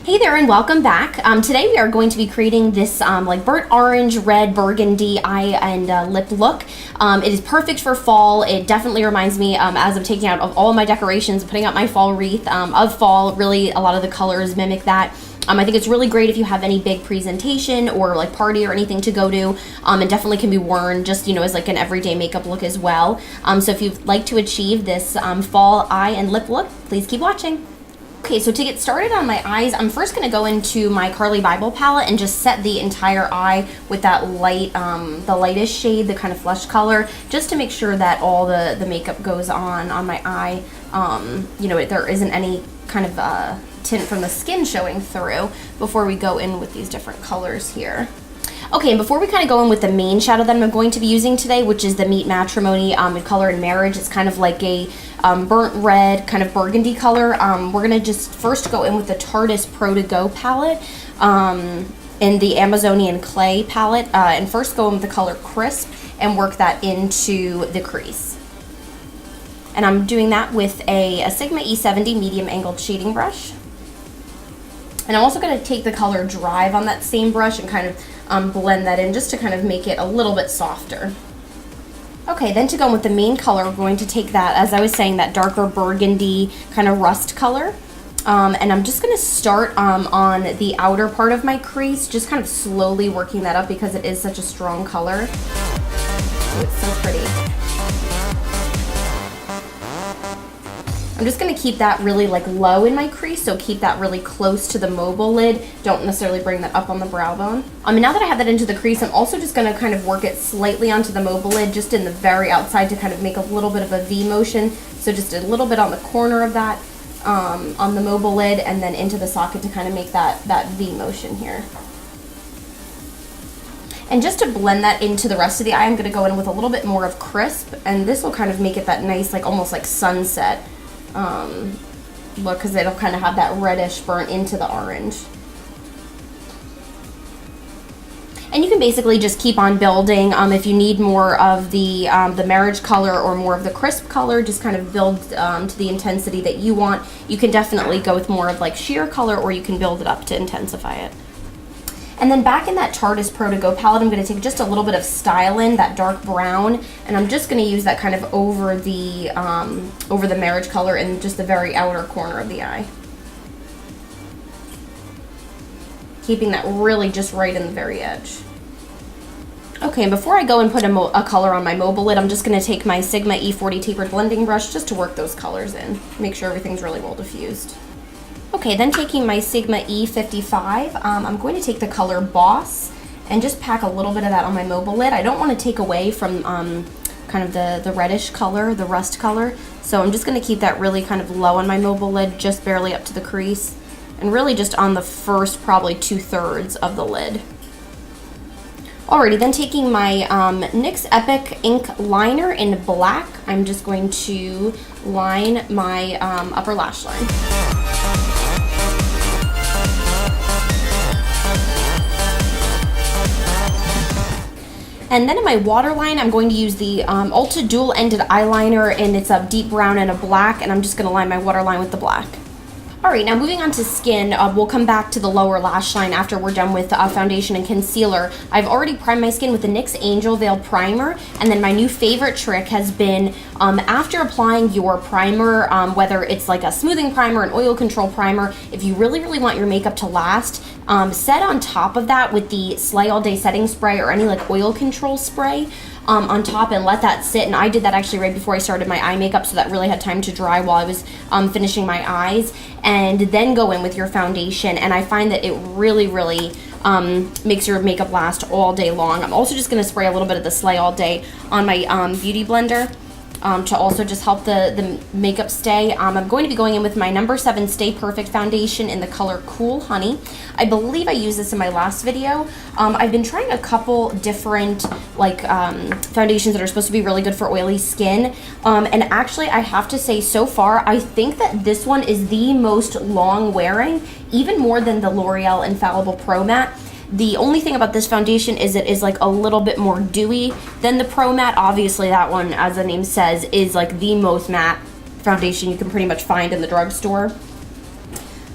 Hey there and welcome back. Today we are going to be creating this like burnt orange, red, burgundy eye and lip look. It is perfect for fall. It definitely reminds me, as I'm taking out of all of my decorations, putting out my fall wreath of fall. Really, a lot of the colors mimic that. I think it's really great if you have any big presentation or like party or anything to go to. It definitely can be worn just, you know, as like an everyday makeup look as well. So if you'd like to achieve this fall eye and lip look, please keep watching. Okay, so to get started on my eyes, I'm first going to go into my Carly Bible palette and just set the entire eye with that light, the lightest shade, the kind of flesh color, just to make sure that all the makeup goes on my eye. You know, there isn't any kind of tint from the skin showing through before we go in with these different colors here. Okay, and before we kind of go in with the main shadow that I'm going to be using today, which is the Meet Matrimony Color in Marriage. It's kind of like a burnt red, kind of burgundy color. We're going to just first go in with the Tarte Pro to Go palette in the Amazonian Clay palette, and first go in with the color Crisp and work that into the crease. And I'm doing that with a Sigma E70 medium angled shading brush. And I'm also going to take the color Drive on that same brush and kind of blend that in just to kind of make it a little bit softer. Okay, then to go with the main color, we're going to take that, as I was saying, that darker burgundy kind of rust color. And I'm just going to start on the outer part of my crease, just kind of slowly working that up because it is such a strong color. Oh, it's so pretty. I'm just going to keep that really like low in my crease, so keep that really close to the mobile lid. Don't necessarily bring that up on the brow bone. And now that I have that into the crease, I'm also just going to kind of work it slightly onto the mobile lid, just in the very outside to kind of make a little bit of a V motion. So just a little bit on the corner of that on the mobile lid, and then into the socket to kind of make that V motion here. And just to blend that into the rest of the eye, I'm going to go in with a little bit more of Crisp, and this will kind of make it that nice, like almost like sunset look, because it'll kind of have that reddish burnt into the orange. And you can basically just keep on building. If you need more of the marriage color or more of the crisp color, just kind of build to the intensity that you want. You can definitely go with more of like sheer color, or you can build it up to intensify it. And then back in that Tarte Pro to Go palette, I'm going to take just a little bit of Stylin', that dark brown, and I'm just going to use that kind of over the marriage color in just the very outer corner of the eye. Keeping that really just right in the very edge. Okay, and before I go and put a color on my mobile lid, I'm just going to take my Sigma E40 tapered blending brush just to work those colors in. Make sure everything's really well diffused. Okay, then taking my Sigma E55, I'm going to take the color Boss and just pack a little bit of that on my mobile lid. I don't want to take away from kind of the reddish color, the rust color, so I'm just going to keep that really kind of low on my mobile lid, just barely up to the crease, and really just on the first probably 2/3 of the lid. Alrighty, then taking my NYX Epic Ink Liner in black, I'm just going to line my upper lash line. And then in my waterline, I'm going to use the Ulta Dual-ended Eyeliner, and it's a deep brown and a black, and I'm just going to line my waterline with the black. Alright, now moving on to skin, we'll come back to the lower lash line after we're done with foundation and concealer. I've already primed my skin with the NYX Angel Veil Primer, and then my new favorite trick has been after applying your primer, whether it's like a smoothing primer, an oil control primer, if you really, really want your makeup to last, set on top of that with the Slay All Day setting spray or any like oil control spray on top, and let that sit. And I did that actually right before I started my eye makeup, so that really had time to dry while I was finishing my eyes, and then go in with your foundation. And I find that it really, really makes your makeup last all day long. I'm also just going to spray a little bit of the Slay All Day on my beauty blender to also just help the makeup stay. I'm going to be going in with my number 7 Stay Perfect foundation in the color Cool Honey. I believe I used this in my last video. I've been trying a couple different like foundations that are supposed to be really good for oily skin, and actually I have to say, so far I think that this one is the most long wearing, even more than the L'Oreal Infallible Pro Matte. The only thing about this foundation is it is like a little bit more dewy than the Pro Matte. Obviously that one, as the name says, is like the most matte foundation you can pretty much find in the drugstore.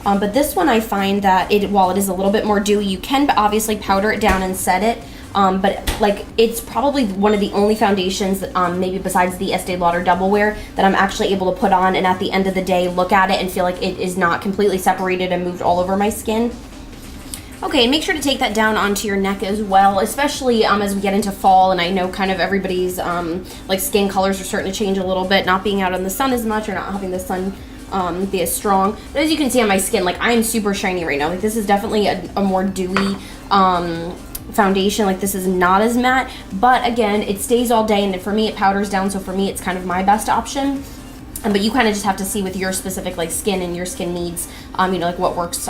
But this one I find that while it is a little bit more dewy, you can obviously powder it down and set it. But like it's probably one of the only foundations, maybe besides the Estee Lauder Double Wear, that I'm actually able to put on and at the end of the day look at it and feel like it is not completely separated and moved all over my skin. Okay, and make sure to take that down onto your neck as well, especially as we get into fall, and I know kind of everybody's like skin colors are starting to change a little bit, not being out in the sun as much or not having the sun be as strong. But as you can see on my skin, like I am super shiny right now. Like this is definitely a more dewy foundation. Like this is not as matte, but again, it stays all day, and for me it powders down, so for me it's kind of my best option. But you kind of just have to see with your specific like skin and your skin needs, you know, like what works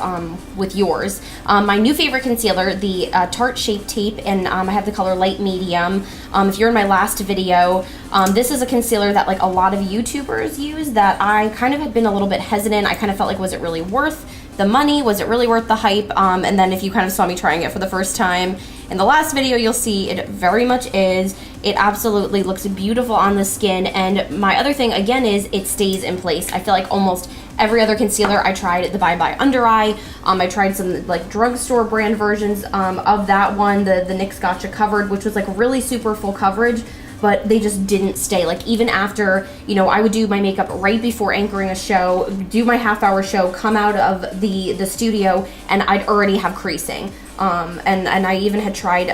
with yours. My new favorite concealer, the Tarte ShapeTape, and I have the color light medium. If you're in my last video, this is a concealer that like a lot of YouTubers use that I kind of had been a little bit hesitant. I kind of felt like, was it really worth the money? Was it really worth the hype? And then if you kind of saw me trying it for the first time in the last video, you'll see it very much is. It absolutely looks beautiful on the skin. And my other thing again is it stays in place. I feel like almost every other concealer I tried at the Bye Bye Under Eye. I tried some like drugstore brand versions of that one, the NYX Gotcha Covered, which was like really super full coverage, but they just didn't stay. Like even after, you know, I would do my makeup right before anchoring a show, do my half-hour show, come out of the studio, and I'd already have creasing. And I even had tried,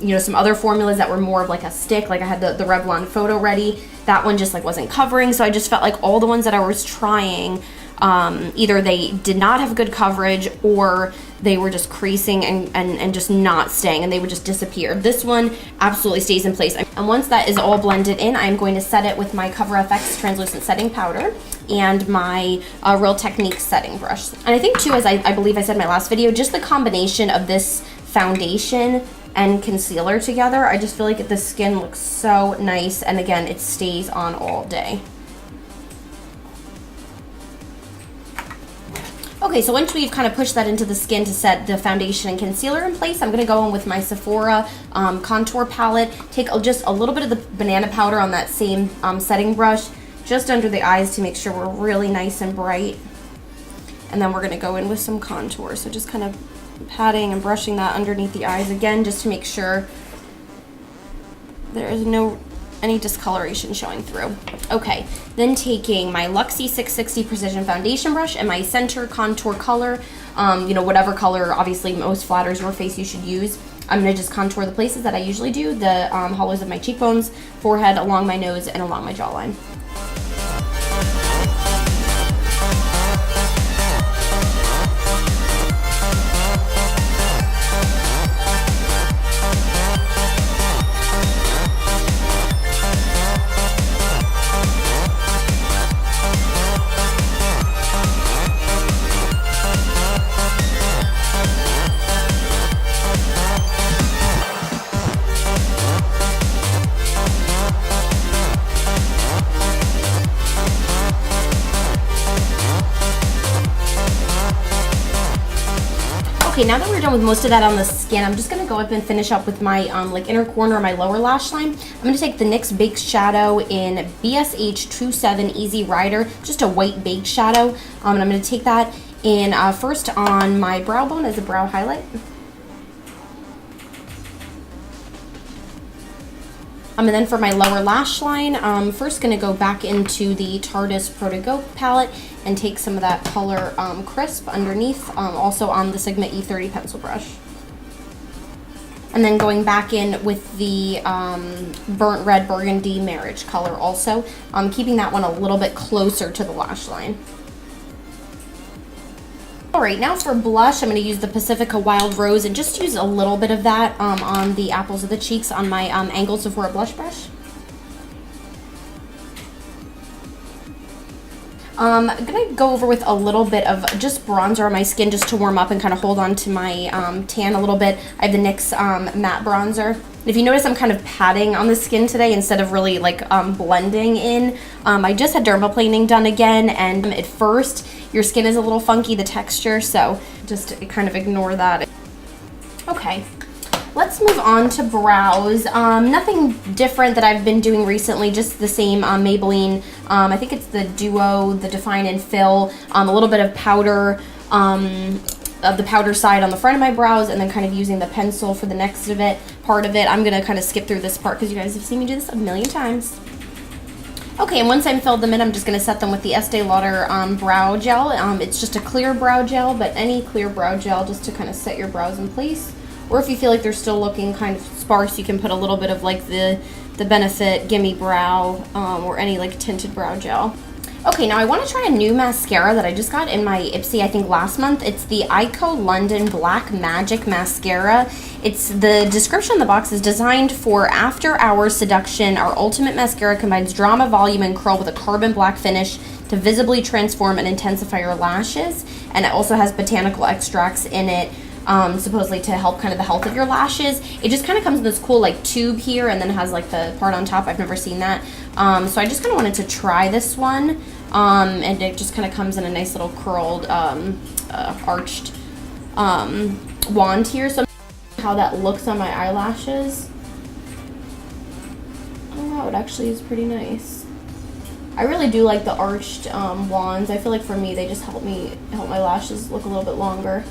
you know, some other formulas that were more of like a stick. Like I had the Revlon Photo Ready. That one just like wasn't covering. So I just felt like all the ones that I was trying, either they did not have good coverage or they were just creasing and just not staying, and they would just disappear. This one absolutely stays in place. And once that is all blended in, I'm going to set it with my Cover FX translucent setting powder and my Real Techniques setting brush. And I think too, as I believe I said in my last video, just the combination of this foundation and concealer together, I just feel like the skin looks so nice, and again, it stays on all day. Okay, so once we've kind of pushed that into the skin to set the foundation and concealer in place, I'm going to go in with my Sephora contour palette, take just a little bit of the banana powder on that same setting brush, just under the eyes to make sure we're really nice and bright. And then we're going to go in with some contour. So just kind of patting and brushing that underneath the eyes again, just to make sure there is any discoloration showing through. Okay, then taking my Luxie 660 Precision Foundation brush and my center contour color, you know, whatever color obviously most flatters your face you should use. I'm gonna just contour the places that I usually do, the hollows of my cheekbones, forehead, along my nose, and along my jawline. Okay, now that we're done with most of that on the skin, I'm just gonna go up and finish up with my like inner corner of my lower lash line. I'm gonna take the NYX Baked Shadow in BSH 27 Easy Rider, just a white baked shadow. And I'm gonna take that in first on my brow bone as a brow highlight. And then for my lower lash line, first gonna go back into the Tarte Pro To Go palette and take some of that color Crisp underneath, also on the Sigma E30 pencil brush. And then going back in with the Burnt Red Burgundy Marriage color also, keeping that one a little bit closer to the lash line. Alright, now for blush, I'm going to use the Pacifica Wildrose and just use a little bit of that on the apples of the cheeks on my Angled Sephora blush brush. I'm going to go over with a little bit of just bronzer on my skin just to warm up and kind of hold on to my tan a little bit. I have the NYX Matte Bronzer. If you notice, I'm kind of patting on the skin today instead of really like blending in. I just had dermaplaning done again, and at first your skin is a little funky, the texture, so just kind of ignore that. Okay, let's move on to brows. Nothing different that I've been doing recently, just the same Maybelline. I think it's the Duo, the Define and Fill, a little bit of powder of the powder side on the front of my brows, and then kind of using the pencil for the next part of it. I'm gonna kind of skip through this part because you guys have seen me do this a million times. Okay, and once I'm filled them in, I'm just gonna set them with the Estee Lauder brow gel. It's just a clear brow gel, but any clear brow gel just to kind of set your brows in place. Or if you feel like they're still looking kind of sparse, you can put a little bit of like the Benefit Gimme Brow or any like tinted brow gel. Okay, now I want to try a new mascara that I just got in my Ipsy, I think last month. It's the Eyeko London Black Magic Mascara. It's, the description in the box is designed for after-hours seduction. Our ultimate mascara combines drama, volume, and curl with a carbon black finish to visibly transform and intensify your lashes. And it also has botanical extracts in it, supposedly to help kind of the health of your lashes. It just kind of comes in this cool like tube here, and then has like the part on top. I've never seen that. So I just kind of wanted to try this one. And it just kind of comes in a nice little curled, arched wand here. So how that looks on my eyelashes. Oh wow, it actually is pretty nice. I really do like the arched wands. I feel like for me they just help my lashes look a little bit longer.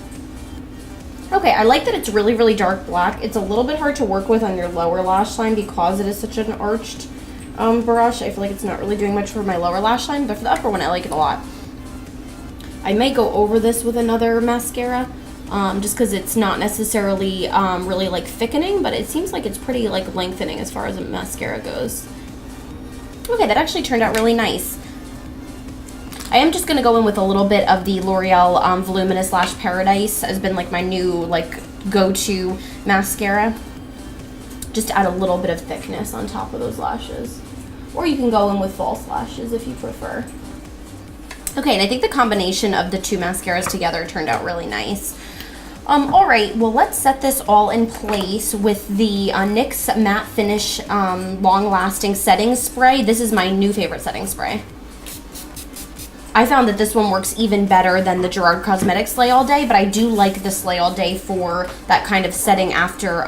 Okay, I like that it's really, really dark black. It's a little bit hard to work with on your lower lash line because it is such an arched brush. I feel like it's not really doing much for my lower lash line, but for the upper one I like it a lot. I may go over this with another mascara just because it's not necessarily really like thickening, but it seems like it's pretty like lengthening as far as a mascara goes. Okay, that actually turned out really nice. I am just going to go in with a little bit of the L'Oreal Voluminous Lash Paradise. Has been like my new like go-to mascara. Just to add a little bit of thickness on top of those lashes. Or you can go in with false lashes if you prefer. Okay, and I think the combination of the two mascaras together turned out really nice. Alright, well let's set this all in place with the NYX Matte Finish Long Lasting Setting Spray. This is my new favorite setting spray. I found that this one works even better than the Gerard Cosmetics Slay All Day, but I do like the Slay All Day for that kind of setting after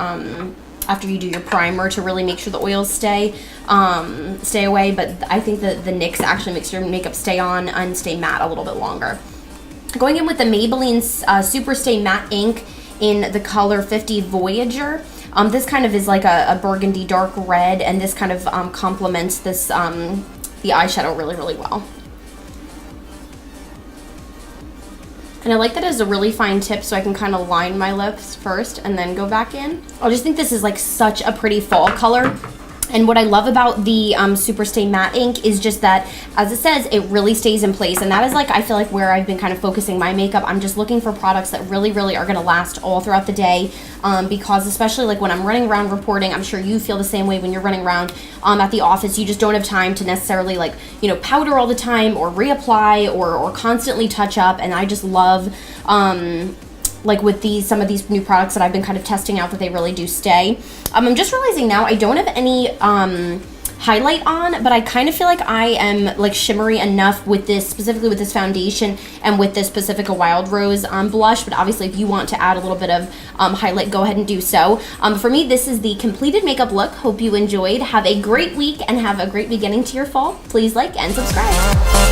you do your primer to really make sure the oils stay away. But I think that the NYX actually makes your makeup stay on and stay matte a little bit longer. Going in with the Maybelline Super Stay Matte Ink in the color 50 Voyager. This kind of is like a burgundy dark red, and this kind of complements this the eyeshadow really, really well. And I like that as a really fine tip, so I can kind of line my lips first and then go back in. I just think this is like such a pretty fall color. And what I love about the Super Stay Matte Ink is just that, as it says, it really stays in place. And that is like, I feel like where I've been kind of focusing my makeup. I'm just looking for products that really, really are going to last all throughout the day. Because especially like when I'm running around reporting, I'm sure you feel the same way when you're running around at the office. You just don't have time to necessarily like, you know, powder all the time or reapply or constantly touch up. And I just love like with some of these new products that I've been kind of testing out, that they really do stay. I'm just realizing now I don't have any highlight on, but I kind of feel like I am like shimmery enough with this, specifically with this foundation and with this Pacifica Wildrose blush. But obviously if you want to add a little bit of highlight, go ahead and do so. For me, this is the completed makeup look. Hope you enjoyed. Have a great week and have a great beginning to your fall. Please like and subscribe.